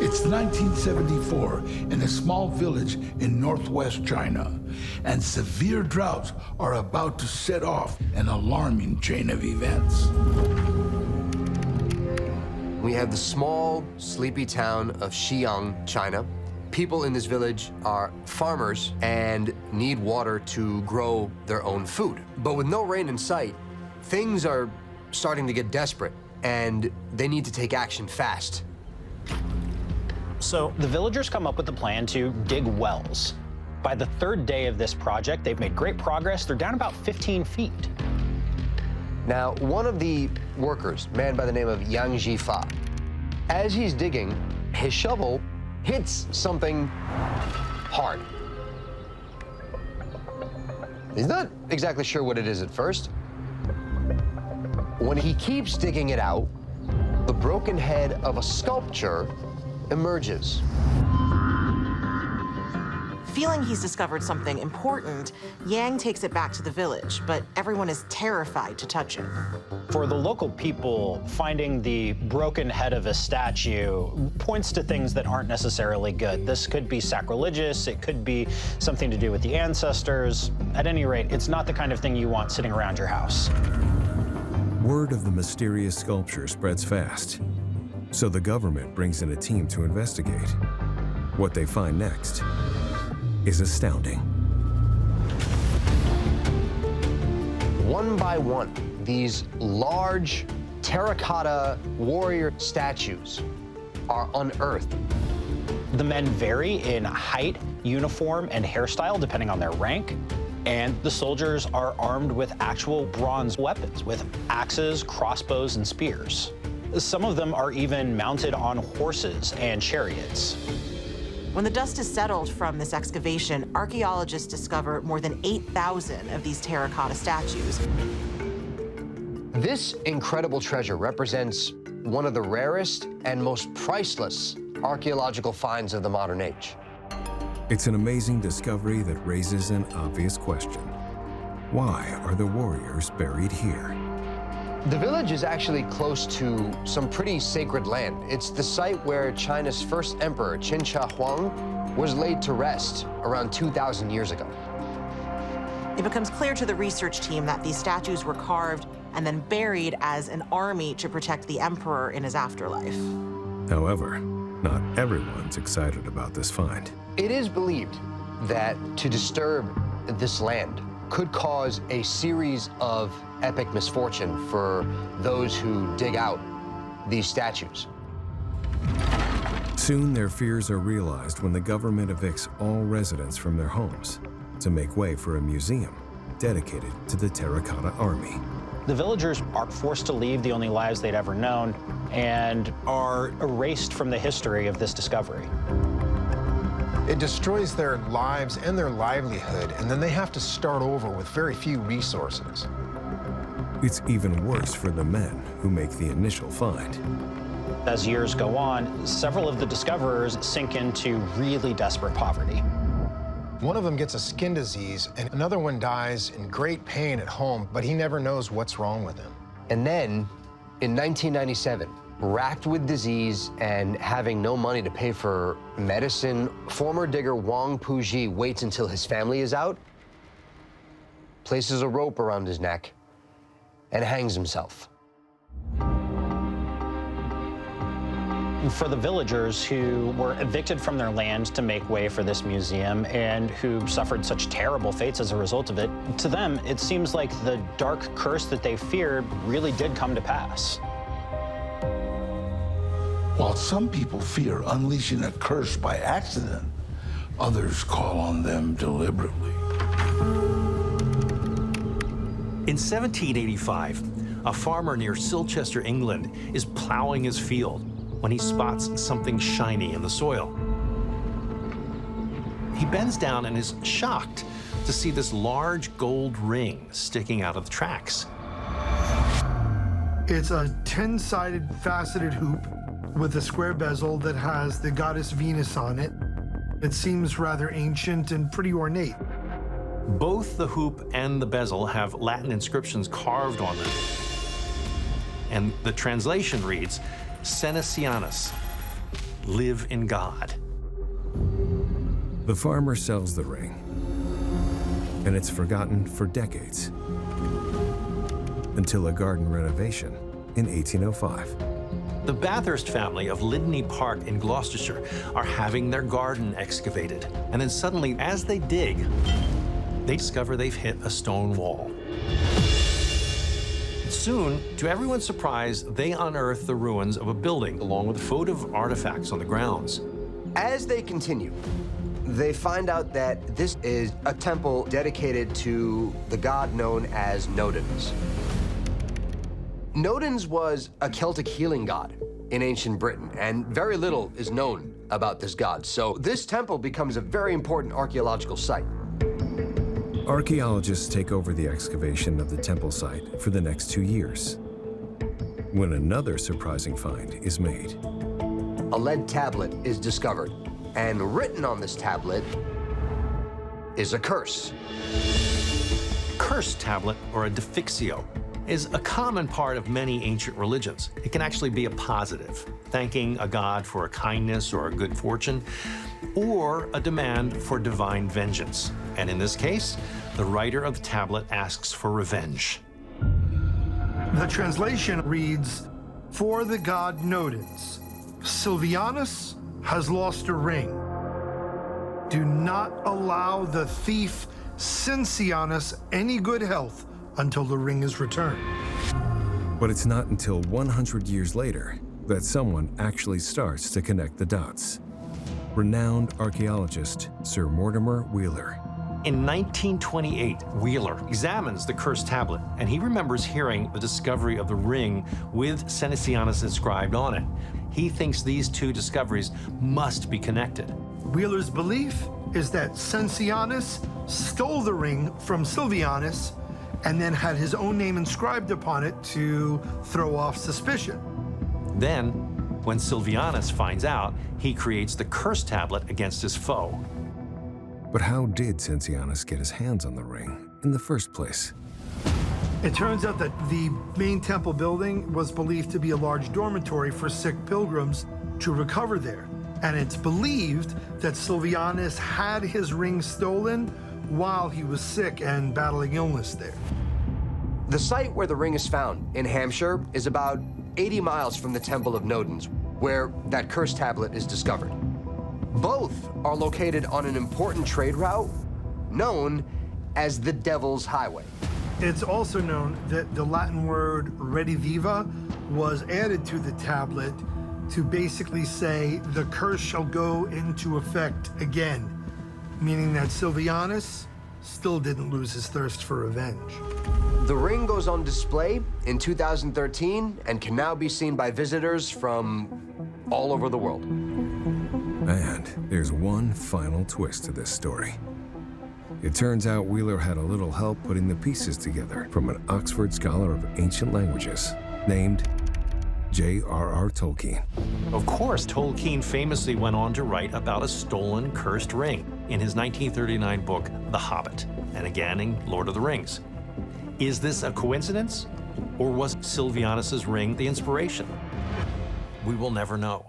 It's 1974 in a small village in northwest China, and severe droughts are about to set off an alarming chain of events. We have the small, sleepy town of Xi'an, China. People in this village are farmers and need water to grow their own food. But with no rain in sight, things are starting to get desperate, and they need to take action fast. So the villagers come up with a plan to dig wells. By the third day of this project, they've made great progress. They're down about 15 feet. Now, one of the workers, a man by the name of Yang Jifa, as he's digging, his shovel hits something hard. He's not exactly sure what it is at first. When he keeps digging it out, the broken head of a sculpture emerges. Feeling he's discovered something important, Yang takes it back to the village, but everyone is terrified to touch it. For the local people, finding the broken head of a statue points to things that aren't necessarily good. This could be sacrilegious, it could be something to do with the ancestors. At any rate, it's not the kind of thing you want sitting around your house. Word of the mysterious sculpture spreads fast, so the government brings in a team to investigate. What they find next is astounding. One by one, these large terracotta warrior statues are unearthed. The men vary in height, uniform, and hairstyle depending on their rank. And the soldiers are armed with actual bronze weapons, with axes, crossbows, and spears. Some of them are even mounted on horses and chariots. When the dust is settled from this excavation, archaeologists discover more than 8,000 of these terracotta statues. This incredible treasure represents one of the rarest and most priceless archaeological finds of the modern age. It's an amazing discovery that raises an obvious question. Why are the warriors buried here? The village is actually close to some pretty sacred land. It's the site where China's first emperor, Qin Shi Huang, was laid to rest around 2,000 years ago. It becomes clear to the research team that these statues were carved and then buried as an army to protect the emperor in his afterlife. However, not everyone's excited about this find. It is believed that to disturb this land could cause a series of epic misfortune for those who dig out these statues. Soon their fears are realized when the government evicts all residents from their homes to make way for a museum dedicated to the Terracotta Army. The villagers are forced to leave the only lives they'd ever known and are erased from the history of this discovery. It destroys their lives and their livelihood, and then they have to start over with very few resources. It's even worse for the men who make the initial find. As years go on, several of the discoverers sink into really desperate poverty. One of them gets a skin disease, and another one dies in great pain at home, but he never knows what's wrong with him. And then, in 1997, racked with disease and having no money to pay for medicine, former digger Wang Puji waits until his family is out, places a rope around his neck, and hangs himself. For the villagers who were evicted from their land to make way for this museum and who suffered such terrible fates as a result of it, to them, it seems like the dark curse that they feared really did come to pass. While some people fear unleashing a curse by accident, others call on them deliberately. In 1785, a farmer near Silchester, England, is plowing his field when he spots something shiny in the soil. He bends down and is shocked to see this large gold ring sticking out of the tracks. It's a 10-sided faceted hoop with a square bezel that has the goddess Venus on it. It seems rather ancient and pretty ornate. Both the hoop and the bezel have Latin inscriptions carved on them. And the translation reads, Senesciensis, live in God. The farmer sells the ring, and it's forgotten for decades, until a garden renovation in 1805. The Bathurst family of Lydney Park in Gloucestershire are having their garden excavated. And then suddenly, as they dig, they discover they've hit a stone wall. Soon, to everyone's surprise, they unearth the ruins of a building along with votive artifacts on the grounds. As they continue, they find out that this is a temple dedicated to the god known as Nodens. Nodens was a Celtic healing god in ancient Britain, and very little is known about this god. So this temple becomes a very important archaeological site. Archaeologists take over the excavation of the temple site for the next 2 years, when another surprising find is made. A lead tablet is discovered, and written on this tablet is a curse. Curse tablet, or a defixio, is a common part of many ancient religions. It can actually be a positive, thanking a god for a kindness or a good fortune, or a demand for divine vengeance. And in this case, the writer of the tablet asks for revenge. The translation reads, "For the god Nodens, Silvianus has lost a ring. Do not allow the thief Cincianus any good health until the ring is returned." But it's not until 100 years later that someone actually starts to connect the dots. Renowned archaeologist Sir Mortimer Wheeler. In 1928, Wheeler examines the cursed tablet, and he remembers hearing the discovery of the ring with Cincianus inscribed on it. He thinks these two discoveries must be connected. Wheeler's belief is that Cincianus stole the ring from Silvianus and then had his own name inscribed upon it to throw off suspicion. Then, when Silvianus finds out, he creates the cursed tablet against his foe. But how did Cincianus get his hands on the ring in the first place? It turns out that the main temple building was believed to be a large dormitory for sick pilgrims to recover there. And it's believed that Silvianus had his ring stolen while he was sick and battling illness there. The site where the ring is found in Hampshire is about 80 miles from the Temple of Nodens, where that cursed tablet is discovered. Both are located on an important trade route known as the Devil's Highway. It's also known that the Latin word rediviva was added to the tablet to basically say the curse shall go into effect again, meaning that Silvianus still didn't lose his thirst for revenge. The ring goes on display in 2013 and can now be seen by visitors from all over the world. And there's one final twist to this story. It turns out Wheeler had a little help putting the pieces together from an Oxford scholar of ancient languages named J.R.R. Tolkien. Of course, Tolkien famously went on to write about a stolen cursed ring in his 1939 book, The Hobbit, and again in Lord of the Rings. Is this a coincidence, or was Silvianus's ring the inspiration? We will never know.